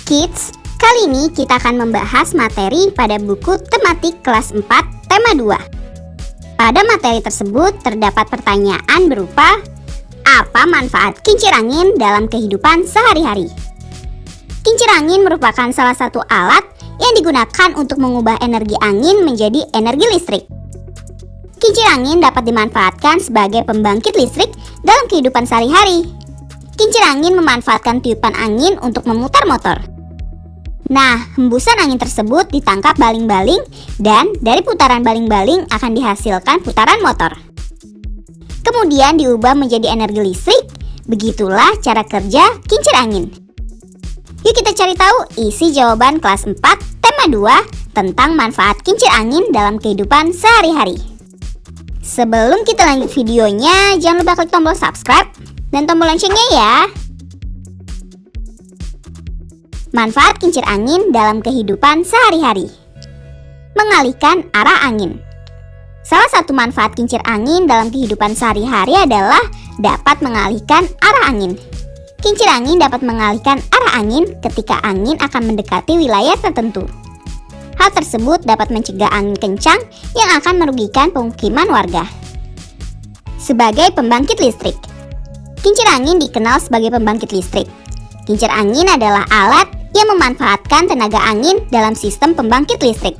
Kids, kali ini kita akan membahas materi pada buku tematik kelas 4 tema 2. Pada materi tersebut terdapat pertanyaan berupa apa manfaat kincir angin dalam kehidupan sehari-hari? Kincir angin merupakan salah satu alat yang digunakan untuk mengubah energi angin menjadi energi listrik. Kincir angin dapat dimanfaatkan sebagai pembangkit listrik dalam kehidupan sehari-hari. Kincir angin memanfaatkan tiupan angin untuk memutar motor. Nah, hembusan angin tersebut ditangkap baling-baling dan dari putaran baling-baling akan dihasilkan putaran motor. Kemudian diubah menjadi energi listrik. Begitulah cara kerja kincir angin. Yuk kita cari tahu isi jawaban kelas 4 tema 2 tentang manfaat kincir angin dalam kehidupan sehari-hari. Sebelum kita lanjut videonya, jangan lupa klik tombol subscribe dan tombol loncengnya ya. Manfaat kincir angin dalam kehidupan sehari-hari. Mengalihkan arah angin. Salah satu manfaat kincir angin dalam kehidupan sehari-hari adalah dapat mengalihkan arah angin. Kincir angin dapat mengalihkan arah angin ketika angin akan mendekati wilayah tertentu. Hal tersebut dapat mencegah angin kencang yang akan merugikan pemukiman warga. Sebagai pembangkit listrik. Kincir angin dikenal sebagai pembangkit listrik. Kincir angin adalah alat yang memanfaatkan tenaga angin dalam sistem pembangkit listrik.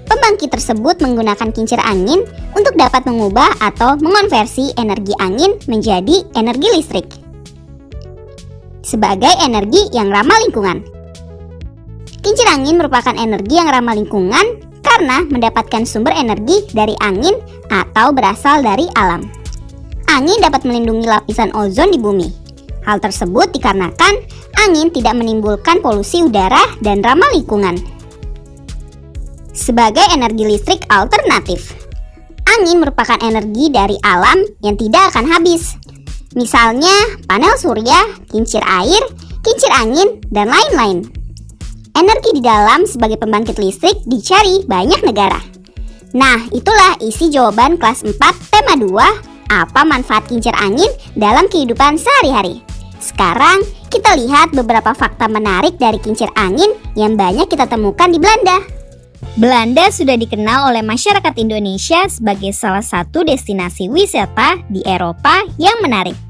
Pembangkit tersebut menggunakan kincir angin untuk dapat mengubah atau mengonversi energi angin menjadi energi listrik sebagai energi yang ramah lingkungan. Kincir angin merupakan energi yang ramah lingkungan karena mendapatkan sumber energi dari angin atau berasal dari alam. Angin dapat melindungi lapisan ozon di bumi. Hal tersebut dikarenakan angin tidak menimbulkan polusi udara dan ramah lingkungan. Sebagai energi listrik alternatif, angin merupakan energi dari alam yang tidak akan habis. Misalnya panel surya, kincir air, kincir angin, dan lain-lain. Energi di dalam sebagai pembangkit listrik dicari banyak negara. Nah, itulah isi jawaban kelas 4 tema 2, apa manfaat kincir angin dalam kehidupan sehari-hari. Sekarang kita lihat beberapa fakta menarik dari kincir angin yang banyak kita temukan di Belanda. Belanda sudah dikenal oleh masyarakat Indonesia sebagai salah satu destinasi wisata di Eropa yang menarik.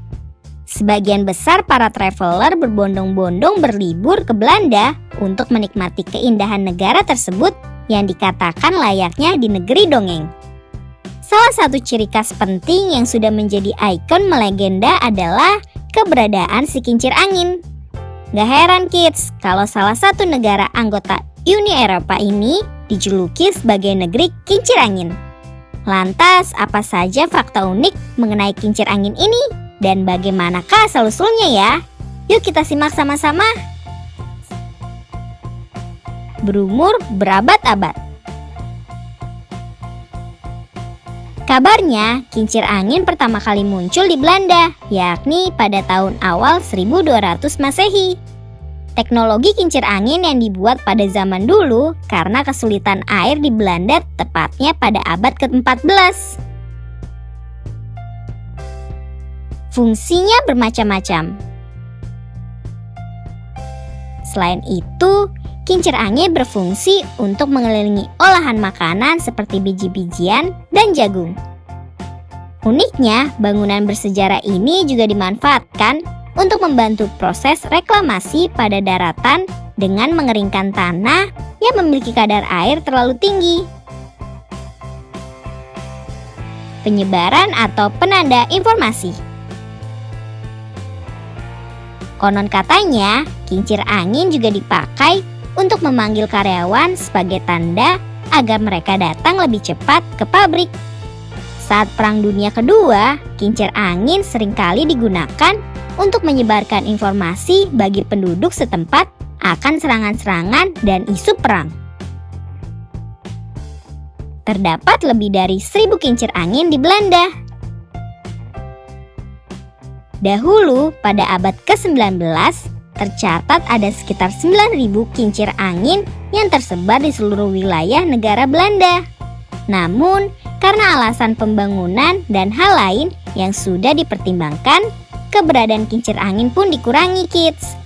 Sebagian besar para traveler berbondong-bondong berlibur ke Belanda untuk menikmati keindahan negara tersebut yang dikatakan layaknya di negeri dongeng. Salah satu ciri khas penting yang sudah menjadi ikon melegenda adalah keberadaan si kincir angin. Gak heran kids, kalau salah satu negara anggota Uni Eropa ini dijuluki sebagai negeri kincir angin. Lantas, apa saja fakta unik mengenai kincir angin ini? Dan bagaimanakah asal-usulnya ya? Yuk kita simak sama-sama. Berumur berabad-abad. Kabarnya, kincir angin pertama kali muncul di Belanda, yakni pada tahun awal 1200 Masehi. Teknologi kincir angin yang dibuat pada zaman dulu karena kesulitan air di Belanda tepatnya pada abad ke-14. Fungsinya bermacam-macam. Selain itu, kincir angin berfungsi untuk mengelilingi olahan makanan seperti biji-bijian dan jagung. Uniknya, bangunan bersejarah ini juga dimanfaatkan untuk membantu proses reklamasi pada daratan dengan mengeringkan tanah yang memiliki kadar air terlalu tinggi. Penyebaran atau penanda informasi. Konon katanya, kincir angin juga dipakai untuk memanggil karyawan sebagai tanda agar mereka datang lebih cepat ke pabrik. Saat Perang Dunia Kedua, kincir angin seringkali digunakan untuk menyebarkan informasi bagi penduduk setempat akan serangan-serangan dan isu perang. Terdapat lebih dari 1000 kincir angin di Belanda. Dahulu, pada abad ke-19, tercatat ada sekitar 9.000 kincir angin yang tersebar di seluruh wilayah negara Belanda. Namun, karena alasan pembangunan dan hal lain yang sudah dipertimbangkan, keberadaan kincir angin pun dikurangi kids.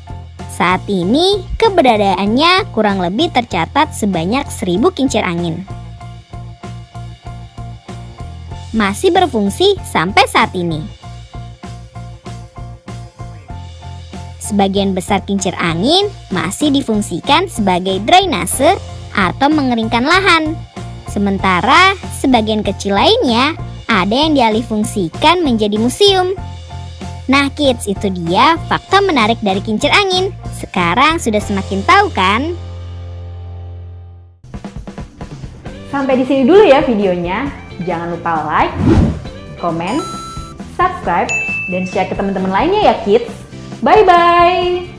Saat ini, keberadaannya kurang lebih tercatat sebanyak 1000 kincir angin. Masih berfungsi sampai saat ini. Sebagian besar kincir angin masih difungsikan sebagai drainase atau mengeringkan lahan. Sementara sebagian kecil lainnya ada yang dialihfungsikan menjadi museum. Nah kids, itu dia fakta menarik dari kincir angin. Sekarang sudah semakin tahu kan? Sampai di sini dulu ya videonya. Jangan lupa like, comment, subscribe, dan share ke teman-teman lainnya ya kids. Bye-bye!